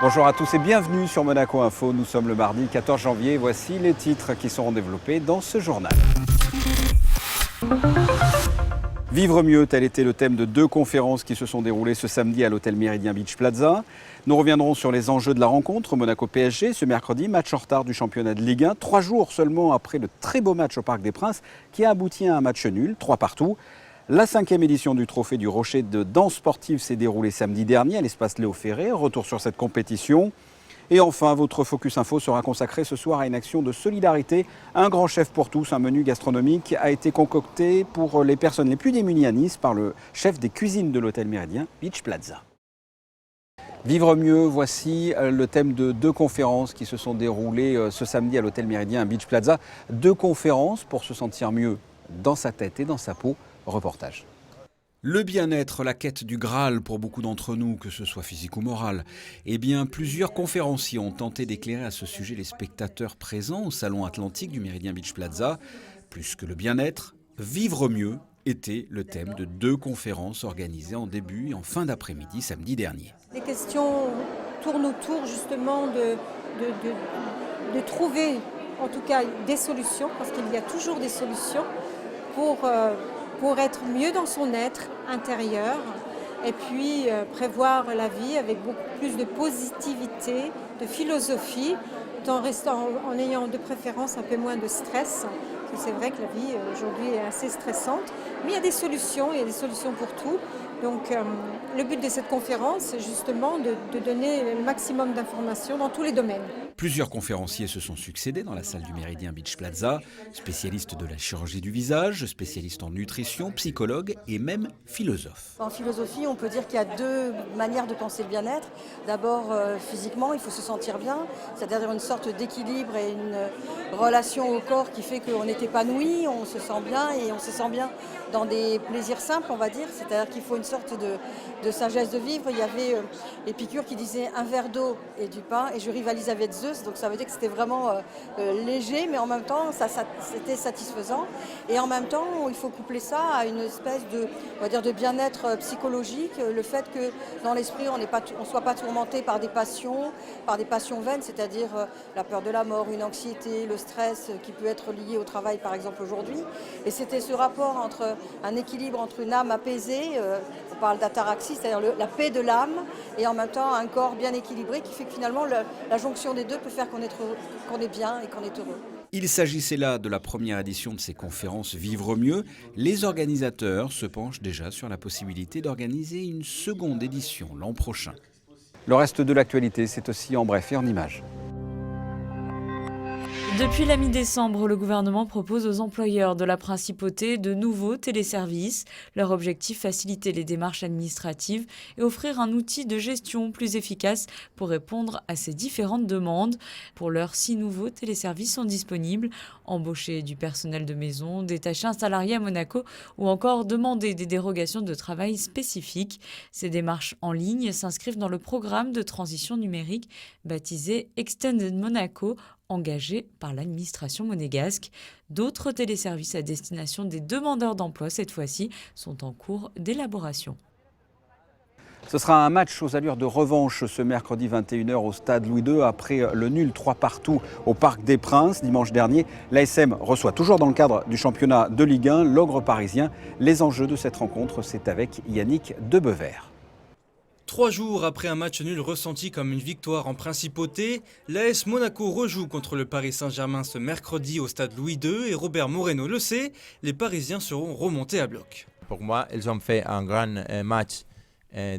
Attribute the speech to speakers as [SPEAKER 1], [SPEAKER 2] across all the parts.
[SPEAKER 1] Bonjour à tous et bienvenue sur Monaco Info. Nous sommes le mardi 14 janvier. Voici les titres qui seront développés dans ce journal. Vivre mieux, tel était le thème de deux conférences qui se sont déroulées ce samedi à l'hôtel Méridien Beach Plaza. Nous reviendrons sur les enjeux de la rencontre Monaco-PSG ce mercredi, match en retard du championnat de Ligue 1, 3 jours seulement après le très beau match au Parc des Princes qui a abouti à un match nul, 3 partout. La 5e édition du Trophée du Rocher de danse sportive s'est déroulée samedi dernier à l'espace Léo Ferré. Retour sur cette compétition. Et enfin, votre Focus Info sera consacré ce soir à une action de solidarité. Un grand chef pour tous, un menu gastronomique a été concocté pour les personnes les plus démunies à Nice par le chef des cuisines de l'hôtel Méridien Beach Plaza. Vivre mieux, voici le thème de deux conférences qui se sont déroulées ce samedi à l'hôtel Méridien Beach Plaza. Deux conférences pour se sentir mieux dans sa tête et dans sa peau. Reportage. Le bien-être, la quête du Graal pour beaucoup d'entre nous, que ce soit physique ou moral. Eh bien, plusieurs conférenciers ont tenté d'éclairer à ce sujet les spectateurs présents au Salon Atlantique du Méridien Beach Plaza. Plus que le bien-être, vivre mieux était le thème de deux conférences organisées en début et en fin d'après-midi samedi dernier.
[SPEAKER 2] Les questions tournent autour justement de trouver en tout cas des solutions, parce qu'il y a toujours des solutions pour être mieux dans son être intérieur et puis prévoir la vie avec beaucoup plus de positivité, de philosophie, en ayant de préférence un peu moins de stress. Parce que c'est vrai que la vie aujourd'hui est assez stressante, mais il y a des solutions pour tout. Donc le but de cette conférence, c'est justement de donner le maximum d'informations dans tous les domaines.
[SPEAKER 1] Plusieurs conférenciers se sont succédés dans la salle du Méridien Beach Plaza, spécialistes de la chirurgie du visage, spécialistes en nutrition, psychologues et même philosophes.
[SPEAKER 3] En philosophie, on peut dire qu'il y a deux manières de penser le bien-être. D'abord, physiquement, il faut se sentir bien, c'est-à-dire une sorte d'équilibre et une relation au corps qui fait qu'on est épanoui, on se sent bien et on se sent bien dans des plaisirs simples, on va dire. C'est-à-dire qu'il faut une sorte de sagesse de vivre. Il y avait Épicure qui disait un verre d'eau et du pain, et je rivalise avec Zeus, donc ça veut dire que c'était vraiment léger, mais en même temps, c'était satisfaisant. Et en même temps, il faut coupler ça à une espèce de bien-être psychologique, le fait que dans l'esprit, on ne soit pas tourmenté par des passions vaines, c'est-à-dire la peur de la mort, une anxiété, le stress qui peut être lié au travail, par exemple, aujourd'hui. Et c'était ce rapport entre un équilibre entre une âme apaisée, on parle d'ataraxie, c'est-à-dire la paix de l'âme, et en même temps un corps bien équilibré qui fait que finalement la jonction des deux peut faire qu'on est bien et qu'on est heureux.
[SPEAKER 1] Il s'agissait là de la première édition de ces conférences Vivre mieux. Les organisateurs se penchent déjà sur la possibilité d'organiser une seconde édition l'an prochain. Le reste de l'actualité, c'est aussi en bref et en images.
[SPEAKER 4] Depuis la mi-décembre, le gouvernement propose aux employeurs de la principauté de nouveaux téléservices. Leur objectif, faciliter les démarches administratives et offrir un outil de gestion plus efficace pour répondre à ces différentes demandes. Pour l'heure, 6 nouveaux téléservices sont disponibles. Embaucher du personnel de maison, détacher un salarié à Monaco ou encore demander des dérogations de travail spécifiques. Ces démarches en ligne s'inscrivent dans le programme de transition numérique baptisé Extended Monaco, engagé par l'administration monégasque. D'autres téléservices à destination des demandeurs d'emploi, cette fois-ci, sont en cours d'élaboration.
[SPEAKER 1] Ce sera un match aux allures de revanche ce mercredi 21h au stade Louis II après le nul 3 partout au Parc des Princes dimanche dernier. L'ASM reçoit toujours dans le cadre du championnat de Ligue 1 l'Ogre parisien. Les enjeux de cette rencontre, c'est avec Yannick Debevert.
[SPEAKER 5] 3 jours après un match nul ressenti comme une victoire en principauté, l'AS Monaco rejoue contre le Paris Saint-Germain ce mercredi au stade Louis II et Robert Moreno le sait, les Parisiens seront remontés à bloc.
[SPEAKER 6] Pour moi, ils ont fait un grand match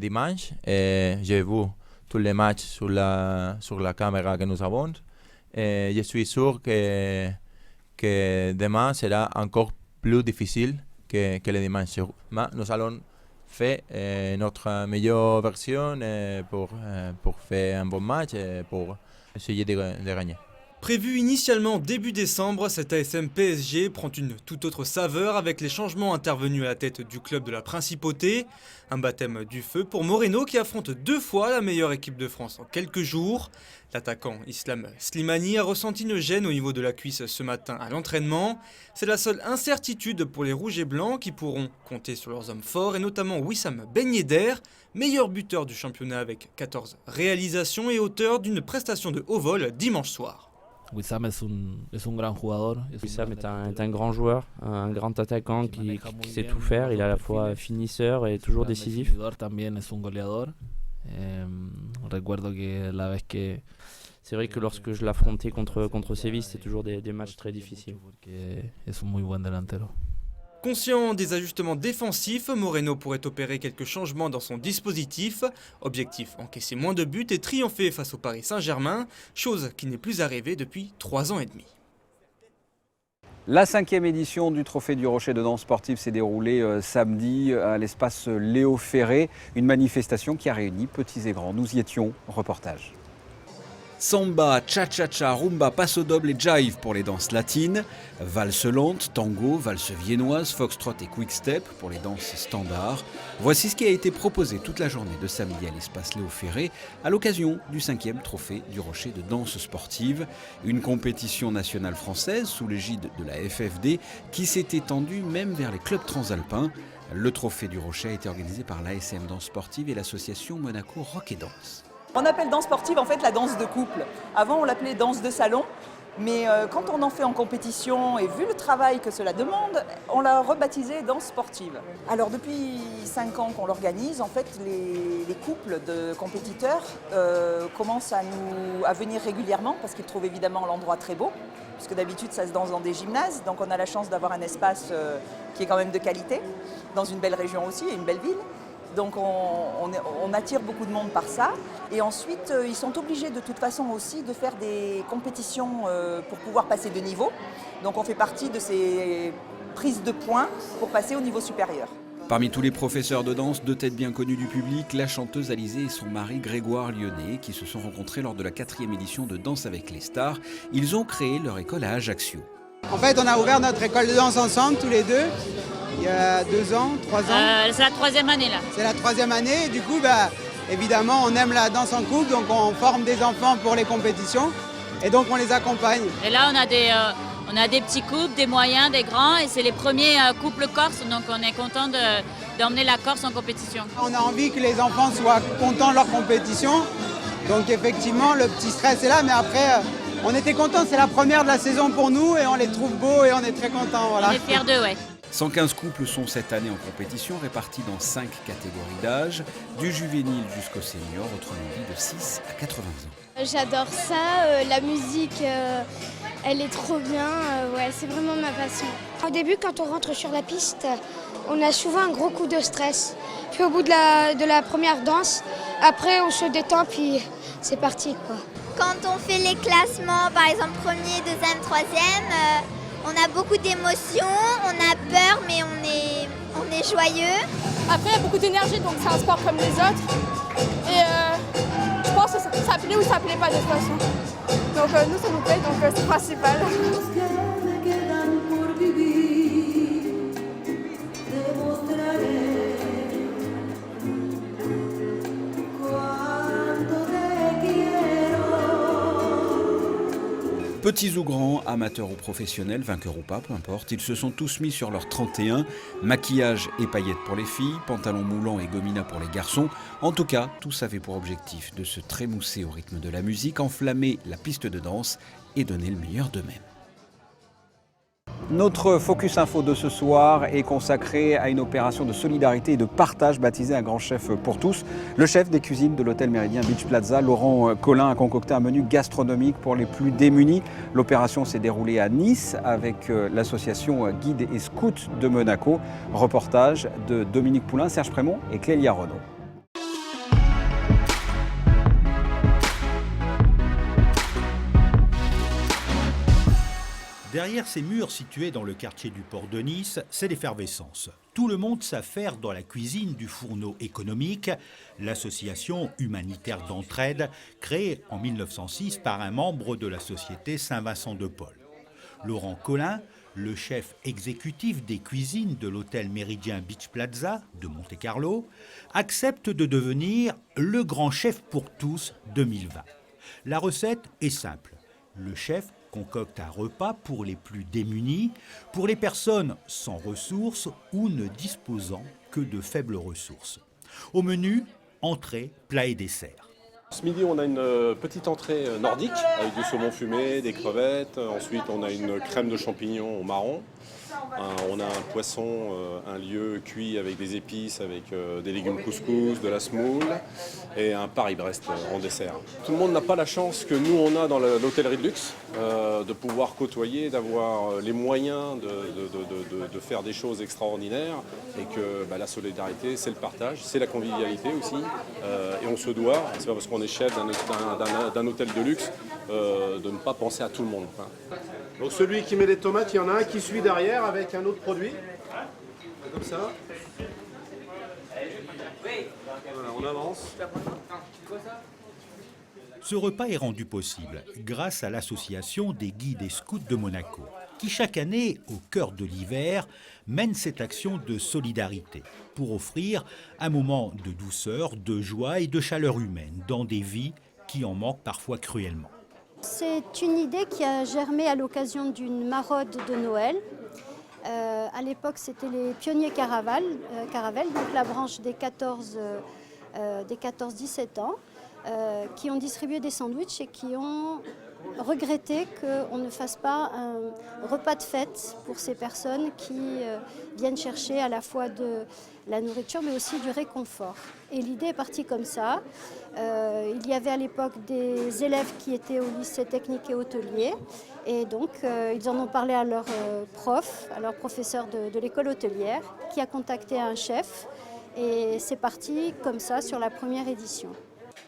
[SPEAKER 6] dimanche et j'ai vu tous les matchs sur la caméra que nous avons. Et je suis sûr que demain sera encore plus difficile que le dimanche. Mais nous allons faire notre meilleure version pour faire un bon match et pour essayer de gagner.
[SPEAKER 5] Prévu initialement début décembre, cet ASM PSG prend une toute autre saveur avec les changements intervenus à la tête du club de la Principauté. Un baptême du feu pour Moreno qui affronte 2 fois la meilleure équipe de France en quelques jours. L'attaquant Islam Slimani a ressenti une gêne au niveau de la cuisse ce matin à l'entraînement. C'est la seule incertitude pour les Rouges et Blancs qui pourront compter sur leurs hommes forts et notamment Wissam Ben Yedder, meilleur buteur du championnat avec 14 réalisations et auteur d'une prestation de haut vol dimanche soir.
[SPEAKER 7] Wissam es un grand jugador.
[SPEAKER 8] Wissam est un grand joueur, un grand attaquant qui sait tout faire. Il est à la fois finisseur et toujours décisif. C'est vrai que lorsque je l'affrontais contre Séville, c'était toujours des matchs très difficiles.
[SPEAKER 5] Conscient des ajustements défensifs, Moreno pourrait opérer quelques changements dans son dispositif. Objectif, encaisser moins de buts et triompher face au Paris Saint-Germain, chose qui n'est plus arrivée depuis 3 ans et demi.
[SPEAKER 1] La 5e édition du Trophée du Rocher de danse sportive s'est déroulée samedi à l'espace Léo Ferré. Une manifestation qui a réuni petits et grands. Nous y étions, reportage. Samba, cha-cha-cha, rumba, paso doble et jive pour les danses latines, valse lente, tango, valse viennoise, foxtrot et quick-step pour les danses standards. Voici ce qui a été proposé toute la journée de samedi à l'espace Léo Ferré à l'occasion du 5e Trophée du Rocher de danse sportive, une compétition nationale française sous l'égide de la FFD qui s'est étendue même vers les clubs transalpins. Le Trophée du Rocher a été organisé par l'ASM Danse Sportive et l'association Monaco Rock et Danse.
[SPEAKER 9] On appelle danse sportive en fait la danse de couple. Avant on l'appelait danse de salon, mais quand on en fait en compétition et vu le travail que cela demande, on l'a rebaptisé danse sportive. Alors depuis 5 ans qu'on l'organise, en fait les couples de compétiteurs commencent à venir régulièrement parce qu'ils trouvent évidemment l'endroit très beau, puisque d'habitude ça se danse dans des gymnases, donc on a la chance d'avoir un espace qui est quand même de qualité, dans une belle région aussi et une belle ville. Donc on attire beaucoup de monde par ça. Et ensuite, ils sont obligés de toute façon aussi de faire des compétitions pour pouvoir passer de niveau. Donc on fait partie de ces prises de points pour passer au niveau supérieur.
[SPEAKER 1] Parmi tous les professeurs de danse, 2 têtes bien connues du public, la chanteuse Alizée et son mari Grégoire Lyonnais, qui se sont rencontrés lors de la 4e édition de Danse avec les stars. Ils ont créé leur école à Ajaccio.
[SPEAKER 10] En fait, on a ouvert notre école de danse ensemble, tous les deux. Il y a 2 ans, 3 ans.
[SPEAKER 11] C'est la 3e année là.
[SPEAKER 10] C'est la 3e année et du coup, évidemment, on aime la danse en couple, donc on forme des enfants pour les compétitions et donc on les accompagne.
[SPEAKER 11] Et là, on a des petits couples, des moyens, des grands et c'est les premiers couples corses, donc on est content d'emmener la Corse en compétition.
[SPEAKER 10] On a envie que les enfants soient contents de leur compétition, donc effectivement, le petit stress est là, mais après, on était contents, c'est la première de la saison pour nous et on les trouve beaux et on est très contents. Voilà.
[SPEAKER 11] On est fiers d'eux, ouais.
[SPEAKER 1] 115 couples sont cette année en compétition, répartis dans 5 catégories d'âge, du juvénile jusqu'au senior, autrement dit de 6 à 80 ans.
[SPEAKER 12] J'adore ça, la musique, elle est trop bien, ouais, c'est vraiment ma passion. Au début, quand on rentre sur la piste, on a souvent un gros coup de stress. Puis au bout de la première danse, après on se détend, puis c'est parti, quoi.
[SPEAKER 13] Quand on fait les classements, par exemple 1er, 2e, 3e, on a beaucoup d'émotions, on a peur, mais on est joyeux.
[SPEAKER 12] Après, il y a beaucoup d'énergie, donc c'est un sport comme les autres. Et je pense que ça plaît ou ça plaît pas de toute façon. Donc nous, ça nous plaît, donc c'est le principal.
[SPEAKER 1] Petits ou grands, amateurs ou professionnels, vainqueurs ou pas, peu importe, ils se sont tous mis sur leur 31, maquillage et paillettes pour les filles, pantalons moulants et gomina pour les garçons. En tout cas, tous avaient pour objectif de se trémousser au rythme de la musique, enflammer la piste de danse et donner le meilleur d'eux-mêmes. Notre Focus Info de ce soir est consacré à une opération de solidarité et de partage baptisée Un grand chef pour tous. Le chef des cuisines de l'hôtel Méridien Beach Plaza, Laurent Collin, a concocté un menu gastronomique pour les plus démunis. L'opération s'est déroulée à Nice avec l'association Guides et Scouts de Monaco. Reportage de Dominique Poulain, Serge Prémont et Clélia Renaud.
[SPEAKER 14] Derrière ces murs situés dans le quartier du port de Nice, c'est l'effervescence. Tout le monde s'affaire dans la cuisine du Fourneau économique, l'association humanitaire d'entraide créée en 1906 par un membre de la société Saint-Vincent de Paul. Laurent Collin, le chef exécutif des cuisines de l'hôtel Méridien Beach Plaza de Monte-Carlo, accepte de devenir le grand chef pour tous 2020. La recette est simple. Le chef concocte un repas pour les plus démunis, pour les personnes sans ressources ou ne disposant que de faibles ressources. Au menu, entrée, plat et dessert.
[SPEAKER 15] Ce midi, on a une petite entrée nordique avec du saumon fumé, des crevettes. Ensuite, on a une crème de champignons au marron. On a un poisson, un lieu cuit avec des épices, avec des légumes couscous, de la semoule et un Paris-Brest en dessert. Tout le monde n'a pas la chance que nous, on a dans l'hôtellerie de luxe, de pouvoir côtoyer, d'avoir les moyens de faire des choses extraordinaires et que la solidarité, c'est le partage, c'est la convivialité aussi. Et on se doit, c'est pas parce qu'on est chef d'un hôtel de luxe, de ne pas penser à tout le monde.
[SPEAKER 16] Donc celui qui met les tomates, il y en a un qui suit derrière avec un autre produit. Comme ça. Voilà, on avance.
[SPEAKER 14] Ce repas est rendu possible grâce à l'association des guides et scouts de Monaco, qui chaque année, au cœur de l'hiver, mène cette action de solidarité pour offrir un moment de douceur, de joie et de chaleur humaine dans des vies qui en manquent parfois cruellement.
[SPEAKER 17] C'est une idée qui a germé à l'occasion d'une maraude de Noël. À l'époque, c'était les pionniers Caravelle, donc la branche des 14-17 ans, qui ont distribué des sandwichs et qui ont regretté qu'on ne fasse pas un repas de fête pour ces personnes qui viennent chercher à la fois de la nourriture mais aussi du réconfort. Et l'idée est partie comme ça. Il y avait à l'époque des élèves qui étaient au lycée technique et hôtelier et donc ils en ont parlé à leur prof, à leur professeur de l'école hôtelière qui a contacté un chef et c'est parti comme ça sur la première édition.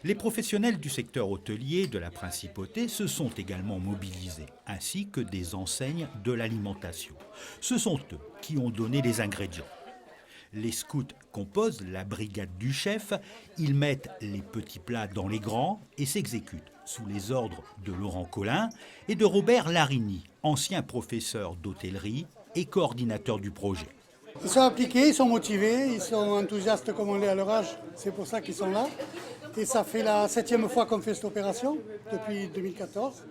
[SPEAKER 14] Les professionnels du secteur hôtelier de la Principauté se sont également mobilisés, ainsi que des enseignes de l'alimentation. Ce sont eux qui ont donné les ingrédients. Les scouts composent la brigade du chef, ils mettent les petits plats dans les grands et s'exécutent sous les ordres de Laurent Collin et de Robert Larigny, ancien professeur d'hôtellerie et coordinateur du projet.
[SPEAKER 18] Ils sont appliqués, ils sont motivés, ils sont enthousiastes comme on l'est à leur âge, c'est pour ça qu'ils sont là. Et ça fait la 7e fois qu'on fait cette opération, depuis 2014.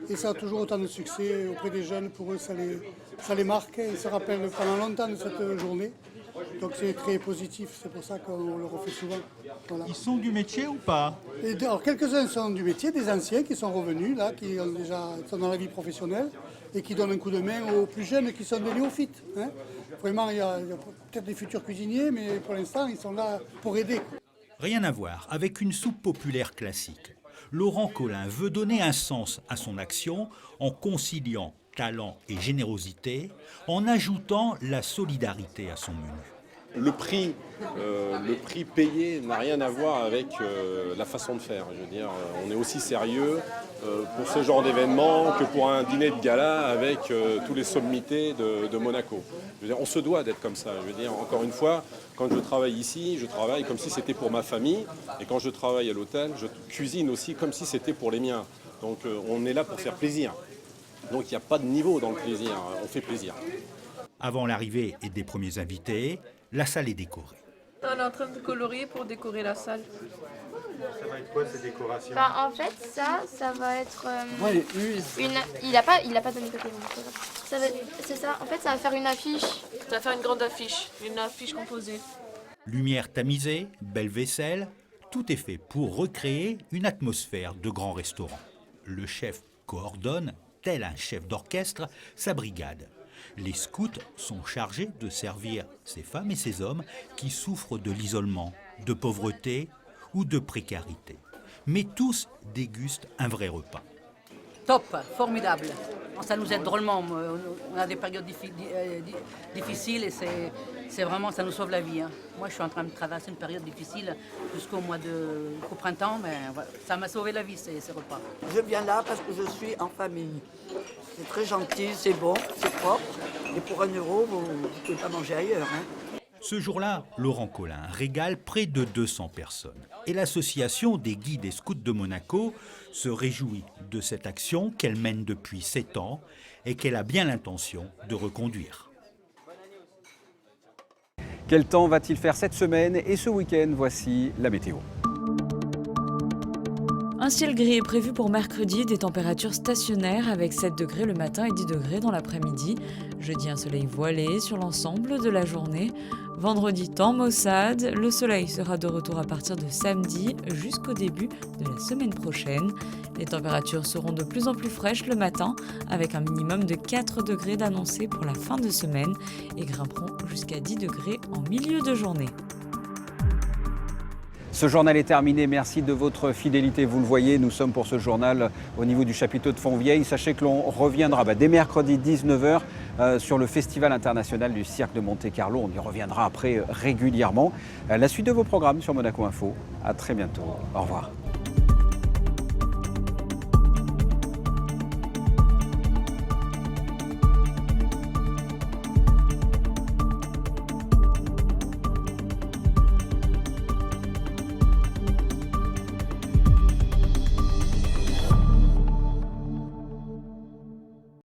[SPEAKER 18] Et ça a toujours autant de succès auprès des jeunes, pour eux ça les marque, ils se rappellent pendant longtemps de cette journée. Donc c'est très positif, c'est pour ça qu'on le refait souvent. Voilà.
[SPEAKER 14] Ils sont du métier ou pas?
[SPEAKER 18] Alors quelques-uns sont du métier, des anciens qui sont revenus, là, qui ont déjà, sont dans la vie professionnelle et qui donnent un coup de main aux plus jeunes qui sont des néophytes. Hein. Vraiment, il y a peut-être des futurs cuisiniers, mais pour l'instant, ils sont là pour aider.
[SPEAKER 14] Rien à voir avec une soupe populaire classique. Laurent Collin veut donner un sens à son action en conciliant talent et générosité, en ajoutant la solidarité à son menu.
[SPEAKER 15] Le prix payé n'a rien à voir avec la façon de faire. Je veux dire, on est aussi sérieux pour ce genre d'événement que pour un dîner de gala avec tous les sommités de Monaco. Je veux dire, on se doit d'être comme ça. Je veux dire, encore une fois, quand je travaille ici, je travaille comme si c'était pour ma famille. Et quand je travaille à l'hôtel, je cuisine aussi comme si c'était pour les miens. Donc on est là pour faire plaisir. Donc il n'y a pas de niveau dans le plaisir, on fait plaisir.
[SPEAKER 14] Avant l'arrivée des premiers invités, la salle est décorée.
[SPEAKER 19] On est en train de colorier pour décorer la salle.
[SPEAKER 16] Ça va être quoi ces décorations?
[SPEAKER 12] En fait, ça va être il a pas donné papier. C'est ça. En fait, ça va faire une affiche.
[SPEAKER 19] Ça va faire une grande affiche, une affiche composée.
[SPEAKER 14] Lumière tamisée, belle vaisselle, tout est fait pour recréer une atmosphère de grand restaurant. Le chef coordonne, tel un chef d'orchestre, sa brigade. Les scouts sont chargés de servir ces femmes et ces hommes qui souffrent de l'isolement, de pauvreté ou de précarité. Mais tous dégustent un vrai repas.
[SPEAKER 20] Top, formidable. Ça nous aide drôlement. On a des périodes difficiles et c'est vraiment, ça nous sauve la vie. Moi, je suis en train de traverser une période difficile jusqu'au printemps, mais voilà, ça m'a sauvé la vie, ces repas.
[SPEAKER 21] Je viens là parce que je suis en famille. C'est très gentil, c'est bon, c'est propre. Et pour 1 euro, vous ne pouvez pas manger ailleurs.
[SPEAKER 14] Ce jour-là, Laurent Collin régale près de 200 personnes. Et l'association des guides et scouts de Monaco se réjouit de cette action qu'elle mène depuis 7 ans et qu'elle a bien l'intention de reconduire.
[SPEAKER 1] Quel temps va-t-il faire cette semaine et ce week-end? Voici la météo.
[SPEAKER 4] Un ciel gris est prévu pour mercredi, des températures stationnaires avec 7 degrés le matin et 10 degrés dans l'après-midi. Jeudi, un soleil voilé sur l'ensemble de la journée. Vendredi, temps maussade. Le soleil sera de retour à partir de samedi jusqu'au début de la semaine prochaine. Les températures seront de plus en plus fraîches le matin avec un minimum de 4 degrés d'annoncé pour la fin de semaine et grimperont jusqu'à 10 degrés en milieu de journée.
[SPEAKER 1] Ce journal est terminé, merci de votre fidélité. Vous le voyez, nous sommes pour ce journal au niveau du chapiteau de Fontvieille. Sachez que l'on reviendra dès mercredi 19h sur le Festival international du cirque de Monte-Carlo. On y reviendra après régulièrement. La suite de vos programmes sur Monaco Info. À très bientôt. Au revoir.